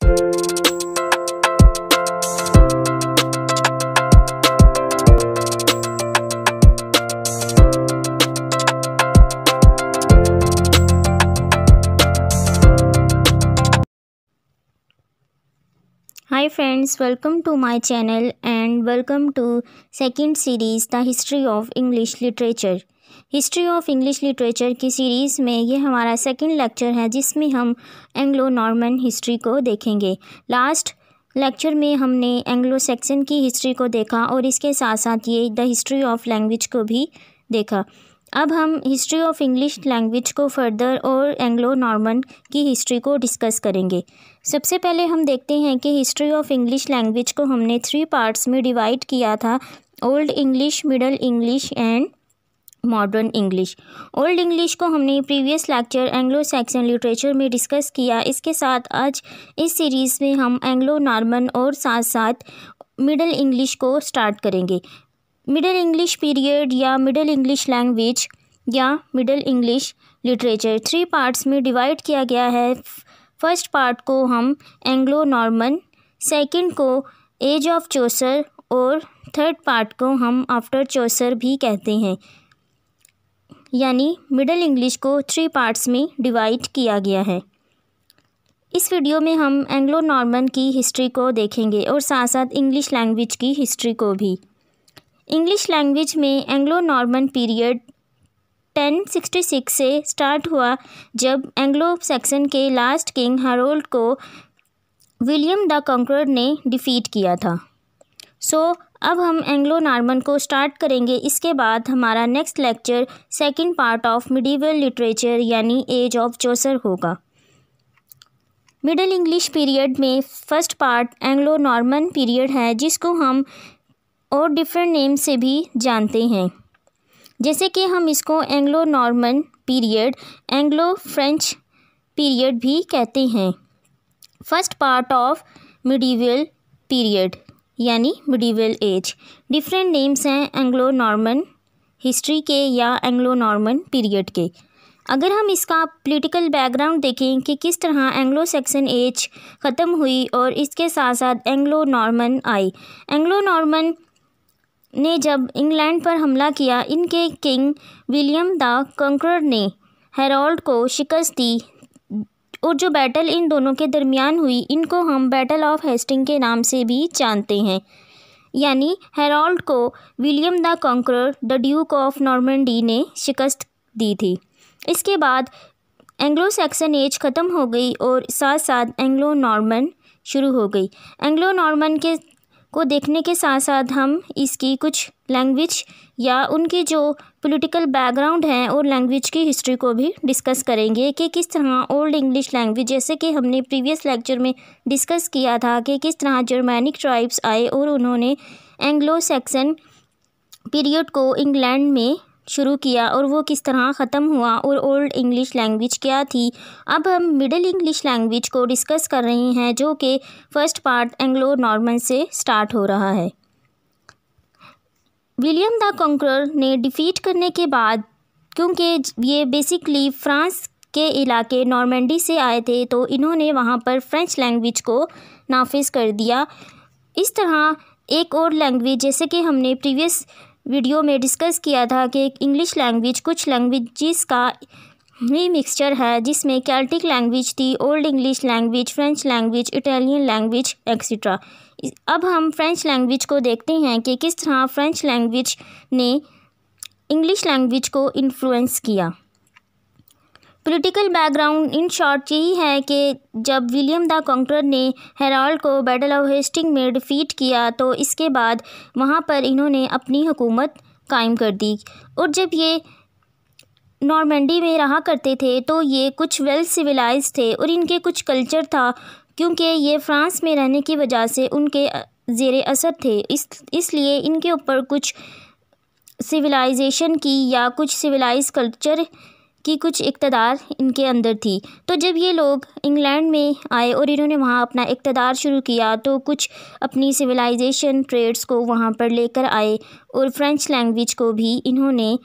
Hi friends, welcome to my channel and welcome to second series The History of English Literature। History of English literature की series में ये हमारा second lecture है जिसमें हम Anglo Norman history को देखेंगे। लास्ट लेक्चर में हमने एंग्लो सैक्सन की हिस्ट्री को देखा और इसके साथ साथ ये द हिस्ट्री ऑफ लैंग्वेज को भी देखा। अब हम हिस्ट्री ऑफ इंग्लिश लैंग्वेज को फर्दर और एंग्लो नॉर्मन की हिस्ट्री को डिस्कस करेंगे। सबसे पहले हम देखते हैं कि हिस्ट्री ऑफ इंग्लिश लैंग्वेज को हमने 3 पार्ट्स में डिवाइड किया था, old English, middle English and modern English. Old English को हमने previous lecture Anglo Saxon literature में डिस्कस किया। इसके साथ आज इस सीरीज़ में हम एंग्लो नॉर्मन और साथ साथ मिडल इंग्लिश को स्टार्ट करेंगे। मिडल इंग्लिश पीरियड या मिडल इंग्लिश लैंग्वेज या मिडल इंग्लिश लिटरेचर 3 पार्ट्स में डिवाइड किया गया है। फर्स्ट पार्ट को हम एंग्लो नॉर्मन, सेकंड को एज ऑफ चौसर और थर्ड पार्ट को हम आफ्टर चौसर भी कहते हैं। यानी मिडल इंग्लिश को 3 पार्ट्स में डिवाइड किया गया है। इस वीडियो में हम एंग्लो नॉर्मन की हिस्ट्री को देखेंगे और साथ साथ इंग्लिश लैंग्वेज की हिस्ट्री को भी। इंग्लिश लैंग्वेज में एंग्लो नॉर्मन पीरियड 1066 से स्टार्ट हुआ जब एंग्लो सैक्सन के लास्ट किंग हैरोल्ड को विलियम द कॉन्करर ने डिफीट किया था। अब हम एंग्लो नॉर्मन को स्टार्ट करेंगे। इसके बाद हमारा next lecture second part of medieval literature यानी एज ऑफ चौसर होगा। मिडल इंग्लिश पीरियड में first part Anglo Norman period है जिसको हम और डिफरेंट नेम से भी जानते हैं, जैसे कि हम इसको Anglo Norman period, Anglo French period भी कहते हैं। First part of medieval period यानी मिडीवल एज। डिफरेंट नेम्स हैं एंग्लो नॉर्मन हिस्ट्री के या एंग्लो नॉर्मन पीरियड के। अगर हम इसका पॉलिटिकल बैकग्राउंड देखें कि किस तरह एंग्लो सैक्सन एज ख़त्म हुई और इसके साथ साथ एंग्लो नॉर्मन आई। एंग्लो नॉर्मन ने जब इंग्लैंड पर हमला किया, इनके किंग विलियम द कॉन्करर ने हैरोल्ड को शिकस्त दी और जो बैटल इन दोनों के दरमियान हुई इनको हम बैटल ऑफ हेस्टिंग के नाम से भी जानते हैं। यानी हैरोल्ड को William the conqueror the Duke of Normandy ने शिकस्त दी थी। इसके बाद एंग्लो सैक्सन एज ख़त्म हो गई और साथ साथ एंग्लो नॉर्मन शुरू हो गई। एंग्लो नॉर्मन को देखने के साथ साथ हम इसकी कुछ लैंग्वेज या उनकी जो पॉलिटिकल बैकग्राउंड है और लैंग्वेज की हिस्ट्री को भी डिस्कस करेंगे कि किस तरह ओल्ड इंग्लिश लैंग्वेज, जैसे कि हमने प्रीवियस लेक्चर में डिस्कस किया था कि किस तरह जर्मैनिक ट्राइब्स आए और उन्होंने एंग्लो सैक्सन पीरियड को इंग्लैंड में शुरू किया और वो किस तरह ख़त्म हुआ और ओल्ड इंग्लिश लैंग्वेज क्या थी। अब हम मिडल इंग्लिश लैंग्वेज को डिस्कस कर रहे हैं जो कि फर्स्ट पार्ट एंग्लो नॉर्मन से स्टार्ट हो रहा है। विलियम द कॉन्करर ने डिफीट करने के बाद, क्योंकि ये बेसिकली फ्रांस के इलाके नॉर्मंडी से आए थे, तो इन्होंने वहाँ पर फ्रेंच लैंग्वेज को नाफिज कर दिया। इस तरह एक और लैंग्वेज, जैसे कि हमने प्रीवियस वीडियो में डिस्कस किया था कि इंग्लिश लैंग्वेज कुछ लैंग्वेजेस का ही मिक्सचर है जिसमें केल्टिक लैंग्वेज थी, old English language, French language, Italian language etcetera. अब हम फ्रेंच लैंग्वेज को देखते हैं कि किस तरह फ्रेंच लैंग्वेज ने इंग्लिश लैंग्वेज को इन्फ्लुएंस किया। पॉलिटिकल बैकग्राउंड इन शॉर्ट यही है कि जब विलियम द कॉन्करर ने हैरोल्ड को बैटल ऑफ हेस्टिंग में डिफीट किया तो इसके बाद वहाँ पर इन्होंने अपनी हुकूमत कायम कर दी। और जब ये नॉर्मंडी में रहा करते थे तो ये कुछ वेल सिविलाइज थे और इनके कुछ कल्चर था, क्योंकि ये फ्रांस में रहने की वजह से उनके ज़ेरे असर थे, इसलिए इनके ऊपर कुछ सिविलाइजेशन की या कुछ सिविलाइज कल्चर की कुछ इक़्तिदार इनके अंदर थी। तो जब ये लोग इंग्लैंड में आए और इन्होंने वहाँ अपना इक़्तिदार शुरू किया तो कुछ अपनी सिविलाइजेशन ट्रेड्स को वहाँ पर लेकर आए और फ्रेंच लैंग्वेज को भी इन्होंने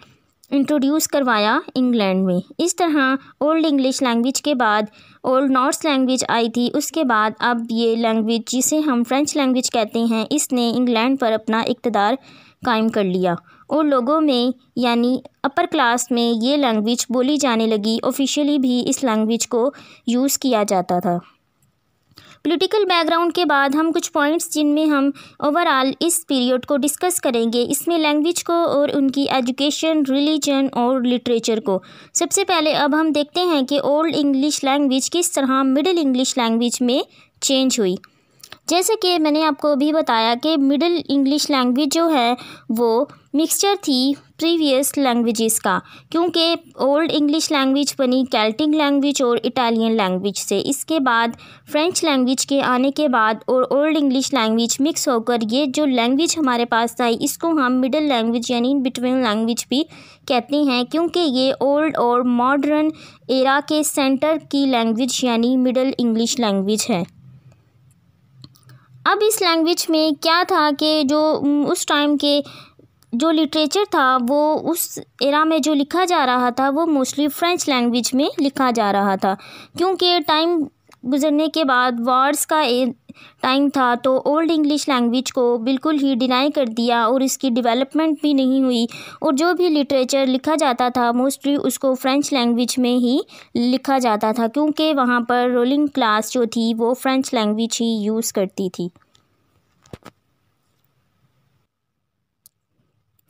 इंट्रोड्यूस करवाया इंग्लैंड में। इस तरह ओल्ड इंग्लिश लैंग्वेज के बाद ओल्ड नॉर्स लैंग्वेज आई थी। उसके बाद अब ये लैंग्वेज जिसे हम फ्रेंच लैंग्वेज कहते हैं, इसने इंग्लैंड पर अपना इक़्तिदार कायम कर लिया और लोगों में यानी अपर क्लास में ये लैंग्वेज बोली जाने लगी। ऑफिशियली भी इस लैंग्वेज को यूज़ किया जाता था। पॉलिटिकल बैकग्राउंड के बाद हम कुछ पॉइंट्स जिनमें हम ओवरऑल इस पीरियड को डिस्कस करेंगे, इसमें लैंग्वेज को और उनकी एजुकेशन, रिलीजन और लिटरेचर को। सबसे पहले अब हम देखते हैं कि ओल्ड इंग्लिश लैंग्वेज किस तरह मिडिल इंग्लिश लैंग्वेज में चेंज हुई। जैसे कि मैंने आपको अभी बताया कि मिडिल इंग्लिश लैंग्वेज जो है वो मिक्सचर थी प्रीवियस लैंग्वेजेस का, क्योंकि ओल्ड इंग्लिश लैंग्वेज बनी केल्टिक लैंग्वेज और इटालियन लैंग्वेज से। इसके बाद फ्रेंच लैंग्वेज के आने के बाद और ओल्ड इंग्लिश लैंग्वेज मिक्स होकर ये जो लैंग्वेज हमारे पास आई, इसको हम मिडिल लैंग्वेज यानी इन बिटवीन लैंग्वेज भी कहते हैं, क्योंकि ये ओल्ड और मॉडर्न एरा के सेंटर की लैंग्वेज यानी मिडिल इंग्लिश लैंग्वेज है। अब इस लैंग्वेज में क्या था कि जो उस टाइम के जो लिटरेचर था वो उस एरा में जो लिखा जा रहा था वो मोस्टली फ्रेंच लैंग्वेज में लिखा जा रहा था, क्योंकि टाइम गुजरने के बाद वार्स का टाइम था तो ओल्ड इंग्लिश लैंग्वेज को बिल्कुल ही डिनाई कर दिया और इसकी डेवलपमेंट भी नहीं हुई और जो भी लिटरेचर लिखा जाता था मोस्टली उसको फ्रेंच लैंग्वेज में ही लिखा जाता था, क्योंकि वहाँ पर रूलिंग क्लास जो थी वो फ्रेंच लैंग्वेज ही यूज़ करती थी।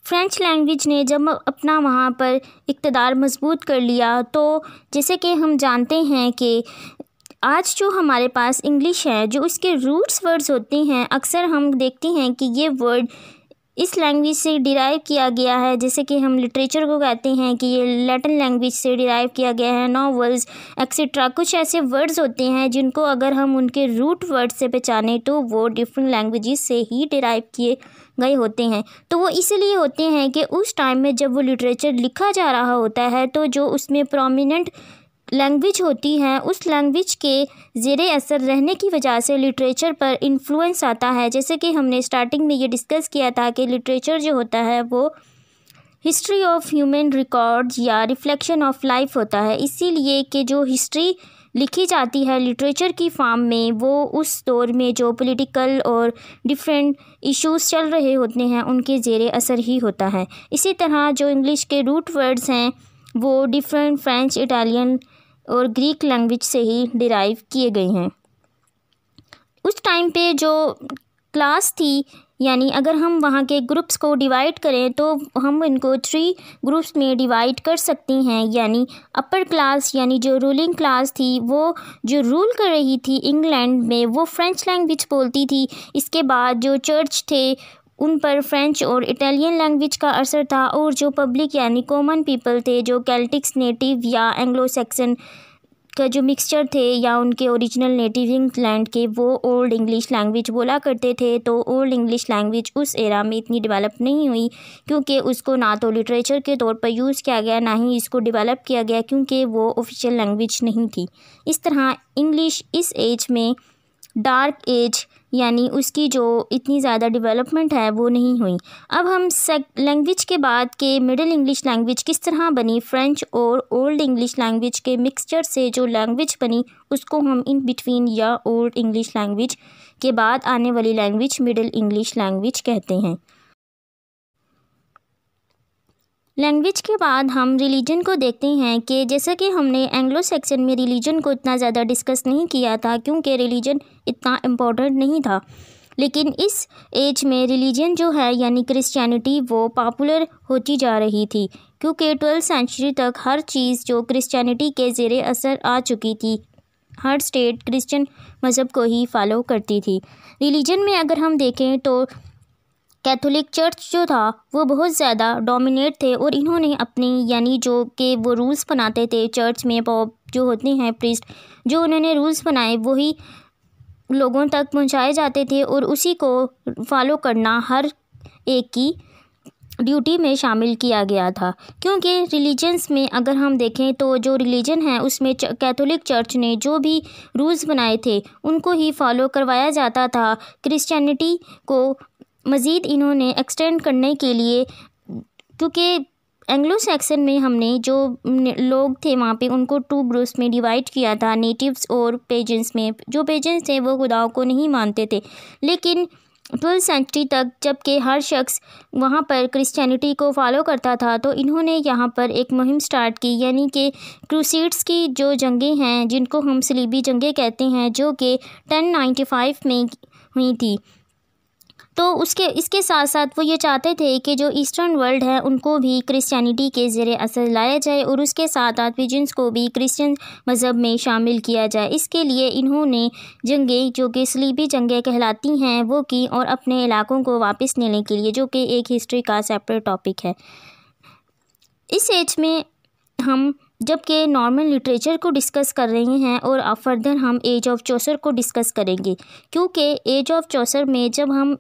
फ्रेंच लैंग्वेज ने जब अपना वहाँ पर इक़्तिदार मजबूत कर लिया तो जैसे कि हम जानते हैं कि आज जो हमारे पास इंग्लिश है, जो इसके रूट्स वर्ड्स होते हैं, अक्सर हम देखते हैं कि ये वर्ड इस लैंग्वेज से डिराइव किया गया है। जैसे कि हम लिटरेचर को कहते हैं कि ये लैटिन लैंग्वेज से डिराइव किया गया है, नॉवेल्स एक्सेट्रा। कुछ ऐसे वर्ड्स होते हैं जिनको अगर हम उनके रूट वर्ड से पहचानें तो वो डिफरेंट लैंग्वेजेस से ही डिराइव किए गए होते हैं। तो वो इसलिए होते हैं कि उस टाइम में जब वो लिटरेचर लिखा जा रहा होता है तो जो उसमें प्रोमिनेंट लैंग्वेज होती है उस लैंग्वेज के ज़ेरे असर रहने की वजह से लिटरेचर पर इन्फ्लुएंस आता है। जैसे कि हमने स्टार्टिंग में ये डिस्कस किया था कि लिटरेचर जो होता है वो हिस्ट्री ऑफ ह्यूमन रिकॉर्ड्स या रिफ्लेक्शन ऑफ लाइफ होता है, इसीलिए कि जो हिस्ट्री लिखी जाती है लिटरेचर की फॉर्म में वो उस दौर में जो पॉलिटिकल और डिफरेंट इश्यूज़ चल रहे होते हैं उनके ज़ेरे असर ही होता है। इसी तरह जो इंग्लिश के रूट वर्ड्स हैं वो डिफरेंट फ्रेंच, इटालियन और ग्रीक लैंग्वेज से ही डिराइव किए गए हैं। उस टाइम पे जो क्लास थी, यानी अगर हम वहाँ के ग्रुप्स को डिवाइड करें तो हम इनको 3 ग्रुप्स में डिवाइड कर सकते हैं। यानी अपर क्लास यानी जो रूलिंग क्लास थी वो जो रूल कर रही थी इंग्लैंड में वो फ्रेंच लैंग्वेज बोलती थी। इसके बाद जो चर्च थे उन पर फ्रेंच और इटालियन लैंग्वेज का असर था और जो पब्लिक यानी कॉमन पीपल थे जो केल्टिक्स नेटिव या एंग्लो सैक्सन का जो मिक्सचर थे या उनके ओरिजिनल नेटिव इंग्लैंड के वो ओल्ड इंग्लिश लैंग्वेज बोला करते थे। तो ओल्ड इंग्लिश लैंग्वेज उस एरा में इतनी डेवलप नहीं हुई क्योंकि उसको ना तो लिटरेचर के तौर पर यूज़ किया गया ना ही इसको डेवलप किया गया, क्योंकि वो ऑफिशियल लैंग्वेज नहीं थी। इस तरह इंग्लिश इस एज में डार्क एज यानी उसकी जो इतनी ज़्यादा डेवलपमेंट है वो नहीं हुई। अब हम लैंग्वेज के बाद के मिडिल इंग्लिश लैंग्वेज किस तरह बनी, फ्रेंच और ओल्ड इंग्लिश लैंग्वेज के मिक्सचर से जो लैंग्वेज बनी उसको हम इन बिटवीन या ओल्ड इंग्लिश लैंग्वेज के बाद आने वाली लैंग्वेज मिडिल इंग्लिश लैंग्वेज कहते हैं। लैंग्वेज के बाद हम रिलीजन को देखते हैं कि जैसा कि हमने एंग्लो सैक्सन में रिलीजन को इतना ज़्यादा डिस्कस नहीं किया था क्योंकि रिलीजन इतना इम्पोर्टेंट नहीं था, लेकिन इस एज में रिलीजन जो है यानी क्रिश्चियनिटी वो पॉपुलर होती जा रही थी, क्योंकि 12वीं सेंचुरी तक हर चीज़ जो क्रिश्चियनिटी के ज़ेरे असर आ चुकी थी। हर स्टेट क्रिश्चियन मज़हब को ही फॉलो करती थी। रिलीजन में अगर हम देखें तो कैथोलिक चर्च जो था वो बहुत ज़्यादा डोमिनेट थे और इन्होंने अपनी यानी जो कि वो रूल्स बनाते थे चर्च में, पॉप जो होते हैं प्रीस्ट, जो उन्होंने रूल्स बनाए वही लोगों तक पहुंचाए जाते थे और उसी को फॉलो करना हर एक की ड्यूटी में शामिल किया गया था। क्योंकि रिलीजन्स में अगर हम देखें तो जो रिलीजन है उसमें कैथोलिक चर्च ने जो भी रूल्स बनाए थे उनको ही फॉलो करवाया जाता था। क्रिश्चियनिटी को मज़ीद इन्होंने एक्सटेंड करने के लिए, क्योंकि एंग्लो सैक्सन में हमने जो लोग थे वहाँ पे उनको 2 ग्रुप्स में डिवाइड किया था, नेटिव्स और पेजेंट्स में। जो पेजेंट्स थे वो खुदाओं को नहीं मानते थे, लेकिन 12वीं सेंचुरी तक जबकि हर शख्स वहाँ पर क्रिश्चियनिटी को फॉलो करता था, तो इन्होंने यहाँ पर एक मुहिम स्टार्ट की, यानी कि क्रूसेड्स की जो जंगें हैं जिनको हम सलीबी जंगें कहते हैं, जो कि 1095 में हुई थी। तो इसके साथ साथ वो ये चाहते थे कि जो ईस्टर्न वर्ल्ड है उनको भी क्रिश्चियनिटी के ज़ेरे असर लाया जाए और उसके साथ साथ पिजन्स को भी क्रिश्चियन मज़हब में शामिल किया जाए। इसके लिए इन्होंने जंगें जो कि सलीबी जंगें कहलाती हैं वो की, और अपने इलाकों को वापस लेने के लिए, जो कि एक हिस्ट्री का सेपरेट टॉपिक है। इस एज में हम जबकि नॉर्मन लिटरेचर को डिस्कस कर रहे हैं और फर्दर हम एज ऑफ चौसर को डिस्कस करेंगे, क्योंकि एज ऑफ चौसर में जब हम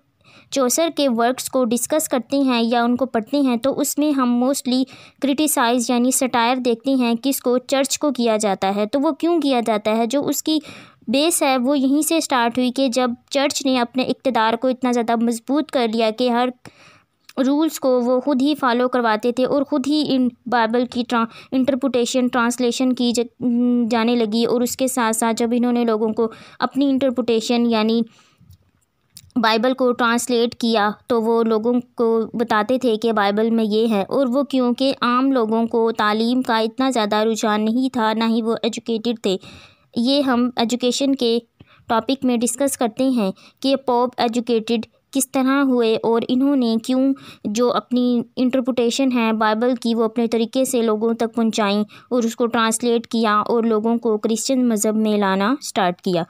चौसर के वर्क्स को डिस्कस करते हैं या उनको पढ़ते हैं तो उसमें हम मोस्टली क्रिटिसाइज़ यानी सटायर देखते हैं किसको, चर्च को किया जाता है। तो वो क्यों किया जाता है? जो उसकी बेस है वो यहीं से स्टार्ट हुई कि जब चर्च ने अपने इक़्तिदार को इतना ज़्यादा मजबूत कर लिया कि हर रूल्स को वो ख़ुद ही फॉलो करवाते थे और ख़ुद ही इन बाइबल की इंटरप्रिटेशन ट्रांसलेशन की जाने लगी। और उसके साथ साथ जब इन्होंने लोगों को अपनी इंटरप्रिटेशन यानी बाइबल को ट्रांसलेट किया तो वो लोगों को बताते थे कि बाइबल में ये है। और वो क्योंकि आम लोगों को तालीम का इतना ज़्यादा रुझान नहीं था, ना ही वो एजुकेटेड थे। ये हम एजुकेशन के टॉपिक में डिस्कस करते हैं कि पोप एजुकेटेड किस तरह हुए और इन्होंने क्यों जो अपनी इंटरप्रिटेशन है बाइबल की वो अपने तरीके से लोगों तक पहुंचाई और उसको ट्रांसलेट किया और लोगों को क्रिश्चियन मज़हब में लाना स्टार्ट किया।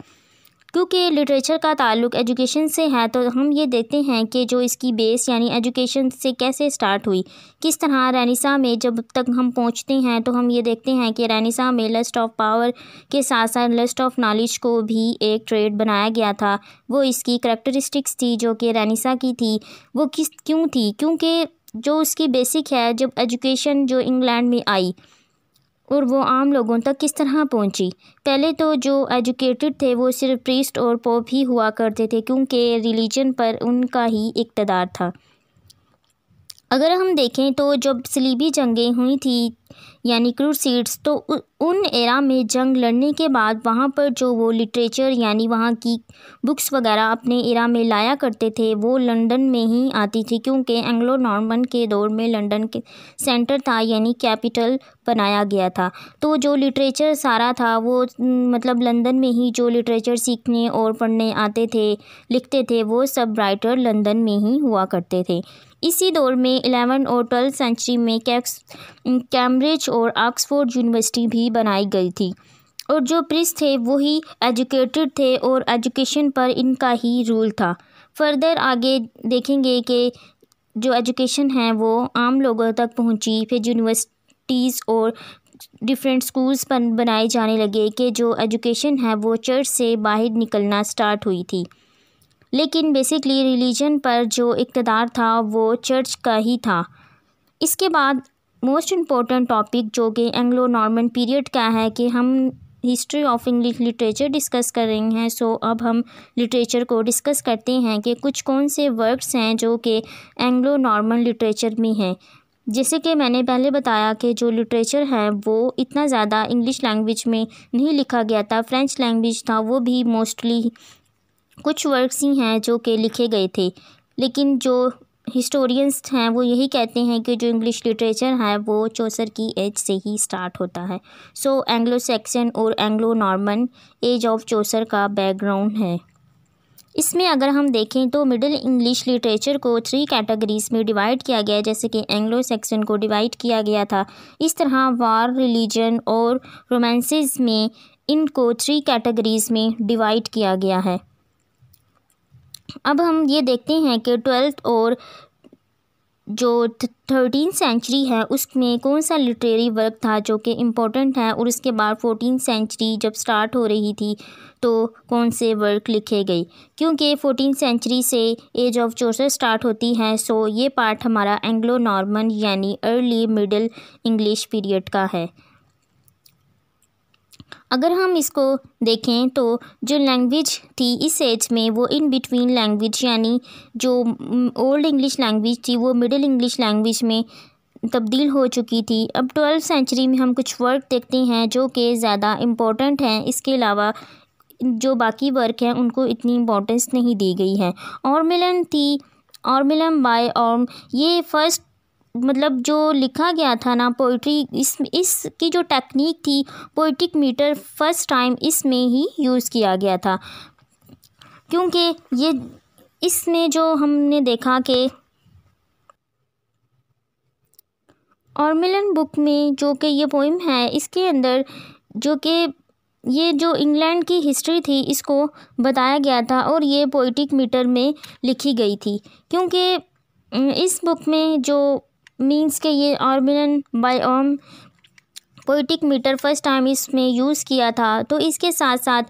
क्योंकि लिटरेचर का ताल्लुक़ एजुकेशन से है, तो हम ये देखते हैं कि जो इसकी बेस यानी एजुकेशन से कैसे स्टार्ट हुई, किस तरह रेनेसां में जब तक हम पहुंचते हैं तो हम ये देखते हैं कि रेनेसां में लस्ट ऑफ पावर के साथ साथ लस्ट ऑफ नॉलेज को भी एक ट्रेड बनाया गया था। वो इसकी करैक्टरिस्टिक्स थी जो कि रेनेसां की थी। वो क्यों थी? क्योंकि जो उसकी बेसिक है, जब एजुकेशन जो इंग्लैंड में आई और वो आम लोगों तक किस तरह पहुंची। पहले तो जो एजुकेटेड थे वो सिर्फ प्रीस्ट और पोप ही हुआ करते थे, क्योंकि रिलीजन पर उनका ही इक़्तिदार था। अगर हम देखें तो जब सलीबी जंगें हुई थी यानी क्रूसेड्स, तो उन एरा में जंग लड़ने के बाद वहाँ पर जो वो लिटरेचर यानी वहाँ की बुक्स वगैरह अपने एरा में लाया करते थे वो लंदन में ही आती थी, क्योंकि एंग्लो नॉर्मन के दौर में लंदन के सेंटर था यानी कैपिटल बनाया गया था। तो जो लिटरेचर सारा था वो मतलब लंदन में ही जो लिटरेचर सीखने और पढ़ने आते थे, लिखते थे, वो सब राइटर लंदन में ही हुआ करते थे। इसी दौर में 11 और 12 सेंचुरी में कैम्ब्रिज और ऑक्सफोर्ड यूनिवर्सिटी भी बनाई गई थी और जो प्रीस्ट थे वही एजुकेटेड थे और एजुकेशन पर इनका ही रूल था। फर्दर आगे देखेंगे कि जो एजुकेशन है वो आम लोगों तक पहुंची, फिर यूनिवर्सिटीज़ और डिफरेंट स्कूल्स बनाए जाने लगे कि जो एजुकेशन है वो चर्च से बाहर निकलना स्टार्ट हुई थी। लेकिन बेसिकली रिलीजन पर जो इक़्तिदार था वो चर्च का ही था। इसके बाद मोस्ट इम्पोर्टेंट टॉपिक जो कि एंग्लो नॉर्मन पीरियड का है कि हम history of English literature discuss कर रहे हैं। सो अब हम लिटरेचर को डिस्कस करते हैं कि कौन से वर्क्स हैं जो कि एंग्लो नॉर्मन लिटरेचर में हैं। जैसे कि मैंने पहले बताया कि जो लिटरेचर है वो इतना ज़्यादा इंग्लिश लैंग्वेज में नहीं लिखा गया था, फ्रेंच लैंग्वेज था, वो भी मोस्टली कुछ वर्क्स ही हैं जो कि लिखे गए थे। लेकिन जो हिस्टोरियंस हैं वो यही कहते हैं कि जो इंग्लिश लिटरेचर है वो चौसर की एज से ही स्टार्ट होता है। सो एंग्लो सैक्सन और Anglo Norman age of Chaucer का बैकग्राउंड है। इसमें अगर हम देखें तो मिडिल इंग्लिश लिटरेचर को 3 कैटेगरीज में डिवाइड किया गया है, जैसे कि एंग्लो सैक्सन को डिवाइड किया गया था। इस तरह वार, रिलीजन और रोमांसेस में इनको 3 कैटेगरीज में डिवाइड किया गया है। अब हम ये देखते हैं कि 12th और जो 13th सेंचुरी है उसमें कौन सा लिटरेरी वर्क था जो कि इम्पोर्टेंट है, और उसके बाद 14th सेंचुरी जब स्टार्ट हो रही थी तो कौन से वर्क लिखे गए, क्योंकि 14th सेंचुरी से एज ऑफ चौसर स्टार्ट होती है। सो ये पार्ट हमारा एंग्लो नॉर्मन यानी अर्ली मिडिल इंग्लिश पीरियड का है। अगर हम इसको देखें तो जो लैंग्वेज थी इस एज में वो इन बिटवीन लैंग्वेज यानी जो ओल्ड इंग्लिश लैंग्वेज थी वो मिडिल इंग्लिश लैंग्वेज में तब्दील हो चुकी थी। अब 12th सेंचुरी में हम कुछ वर्क देखते हैं जो कि ज़्यादा इम्पोर्टेंट हैं, इसके अलावा जो बाकी वर्क हैं उनको इतनी इम्पोर्टेंस नहीं दी गई है। ऑर्मिलम बाय ऑर्म, ये फर्स्ट मतलब जो लिखा गया था ना पोइट्री, इसकी जो टेक्निक थी पोइटिक मीटर फर्स्ट टाइम इसमें ही यूज़ किया गया था, क्योंकि ये इसमें जो हमने देखा कि ऑर्मिलन बुक में जो कि ये पोइम है, इसके अंदर जो कि ये जो इंग्लैंड की हिस्ट्री थी इसको बताया गया था और ये पोइटिक मीटर में लिखी गई थी, क्योंकि इस बुक में जो मीन्स के ये ऑर्मिलन बाय ऑर्म पोइटिक मीटर फर्स्ट टाइम इसमें यूज़ किया था। तो इसके साथ साथ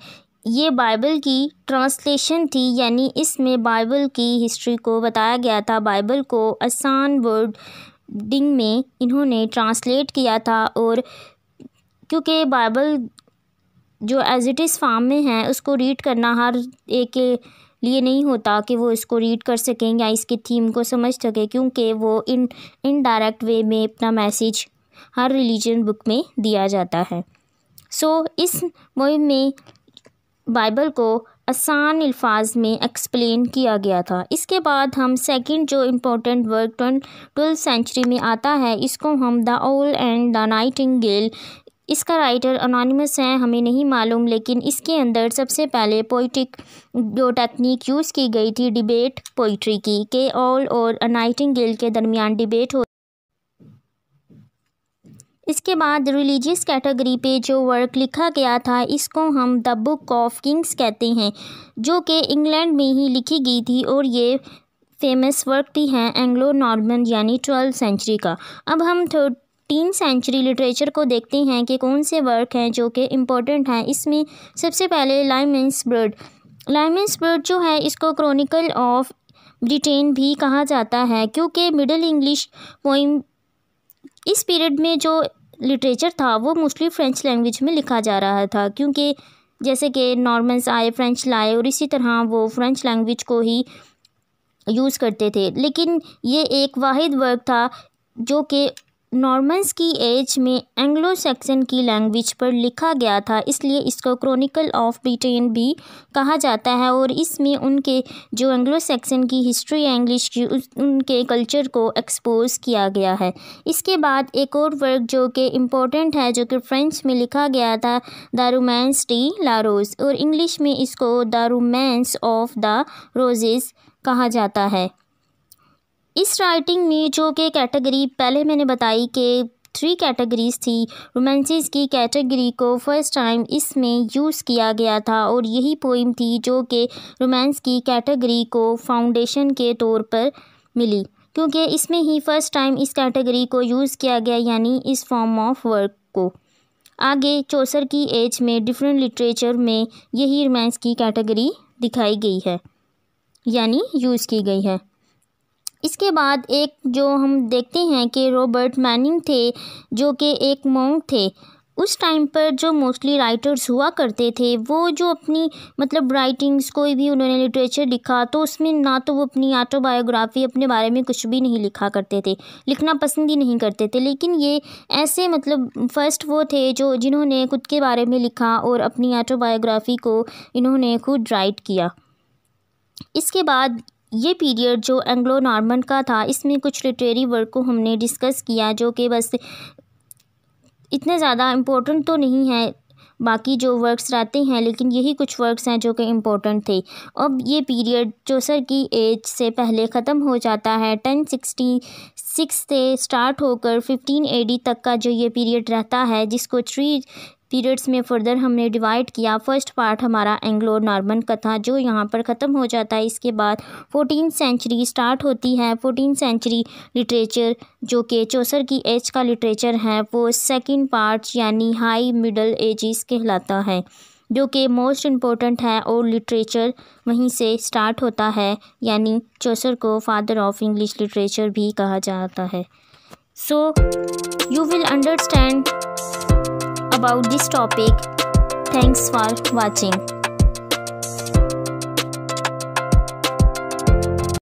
ये बाइबल की ट्रांसलेशन थी, यानी इसमें बाइबल की हिस्ट्री को बताया गया था। बाइबल को आसान वर्डिंग में इन्होंने ट्रांसलेट किया था, और क्योंकि बाइबल जो एज इट इज़ फॉर्म में है उसको रीड करना हर एक के लिए नहीं होता कि वो इसको रीड कर सकें या इसके थीम को समझ सकें, क्योंकि वो इनडायरेक्ट वे में अपना मैसेज हर रिलीजन बुक में दिया जाता है। सो इस मुहिम में बाइबल को आसान अल्फाज में एक्सप्लेन किया गया था। इसके बाद हम सेकंड जो इम्पोर्टेंट वर्क 12th सेंचुरी में आता है, इसको हम द ओwl एंड द नाइटिंगेल, इसका राइटर अनोनिमस है, हमें नहीं मालूम, लेकिन इसके अंदर सबसे पहले पोइटिक जो टेक्निक यूज़ की गई थी डिबेट पोइट्री की, के ओwl और नाइटिंगेल के दरमियान डिबेट हो। इसके बाद रिलीजियस कैटेगरी पे जो वर्क लिखा गया था इसको हम द बुक ऑफ किंग्स कहते हैं, जो कि इंग्लैंड में ही लिखी गई थी और ये फेमस वर्क भी है एंग्लो नॉर्मन यानी 12th सेंचुरी का। अब हम 13th सेंचुरी लिटरेचर को देखते हैं कि कौन से वर्क हैं जो कि इम्पोर्टेंट हैं। इसमें सबसे पहले लाइमेंस बर्ड जो है इसको क्रॉनिकल ऑफ ब्रिटेन भी कहा जाता है, क्योंकि मिडिल इंग्लिश पोइम इस पीरियड में जो लिटरेचर था वो मोस्टली फ्रेंच लैंग्वेज में लिखा जा रहा था, क्योंकि जैसे कि नॉर्मन्स आए, फ्रेंच लाए और इसी तरह वो फ्रेंच लैंग्वेज को ही यूज़ करते थे। लेकिन ये एक वाहिद वर्क था जो कि नॉर्मन्स की एज में एंग्लो सैक्सन की लैंग्वेज पर लिखा गया था, इसलिए इसको क्रॉनिकल ऑफ ब्रिटेन भी कहा जाता है। और इसमें उनके जो एंग्लो सैक्सन की हिस्ट्री है इंग्लिश की, उनके कल्चर को एक्सपोज किया गया है। इसके बाद एक और वर्क जो कि इम्पोर्टेंट है जो कि फ्रेंच में लिखा गया था, द रोमांस डी ला रोज़, और इंग्लिश में इसको the romance of the roses कहा जाता है। इस राइटिंग में जो कि कैटेगरी पहले मैंने बताई कि 3 कैटेगरीज थी, रोमांसेस की कैटेगरी को फर्स्ट टाइम इसमें यूज़ किया गया था, और यही पोइम थी जो कि रोमांस की कैटेगरी को फाउंडेशन के तौर पर मिली, क्योंकि इसमें ही फर्स्ट टाइम इस कैटेगरी को यूज़ किया गया, यानी इस फॉर्म ऑफ वर्क को। आगे चौसर की एज में डिफरेंट लिटरेचर में यही रोमांस की कैटेगरी दिखाई गई है, यानी यूज़ की गई है। इसके बाद एक जो हम देखते हैं कि रॉबर्ट मैनिंग थे, जो कि एक मॉन्क थे। उस टाइम पर जो मोस्टली राइटर्स हुआ करते थे वो जो अपनी मतलब राइटिंग्स कोई भी उन्होंने लिटरेचर लिखा तो उसमें ना तो वो अपनी ऑटोबायोग्राफी अपने बारे में कुछ भी नहीं लिखा करते थे, लिखना पसंद ही नहीं करते थे। लेकिन ये ऐसे मतलब फर्स्ट वो थे जो जिन्होंने खुद के बारे में लिखा और अपनी ऑटोबायोग्राफी को इन्होंने खुद राइट किया। इसके बाद ये पीरियड जो एंग्लो नॉर्मन का था, इसमें कुछ लिटरेरी वर्क को हमने डिस्कस किया जो कि बस इतने ज़्यादा इम्पोर्टेंट तो नहीं है, बाकी जो वर्क्स रहते हैं, लेकिन यही कुछ वर्क्स हैं जो कि इम्पोर्टेंट थे। अब ये पीरियड चौसर की एज से पहले ख़त्म हो जाता है। 1066 से स्टार्ट होकर 15 AD तक का जो ये पीरियड रहता है, जिसको 3 पीरियड्स में फर्दर हमने डिवाइड किया। फर्स्ट पार्ट हमारा एंग्लो नॉर्मन का था जो यहाँ पर ख़त्म हो जाता है। इसके बाद 14th सेंचुरी स्टार्ट होती है। 14th सेंचुरी लिटरेचर जो कि चौसर की एज का लिटरेचर है वो सेकंड पार्ट यानी हाई मिडल एजेस कहलाता है, जो कि मोस्ट इम्पोर्टेंट है और लिटरेचर वहीं से स्टार्ट होता है, यानी चौसर को फादर ऑफ इंग्लिश लिटरेचर भी कहा जाता है। So you will understand about this topic. Thanks for watching.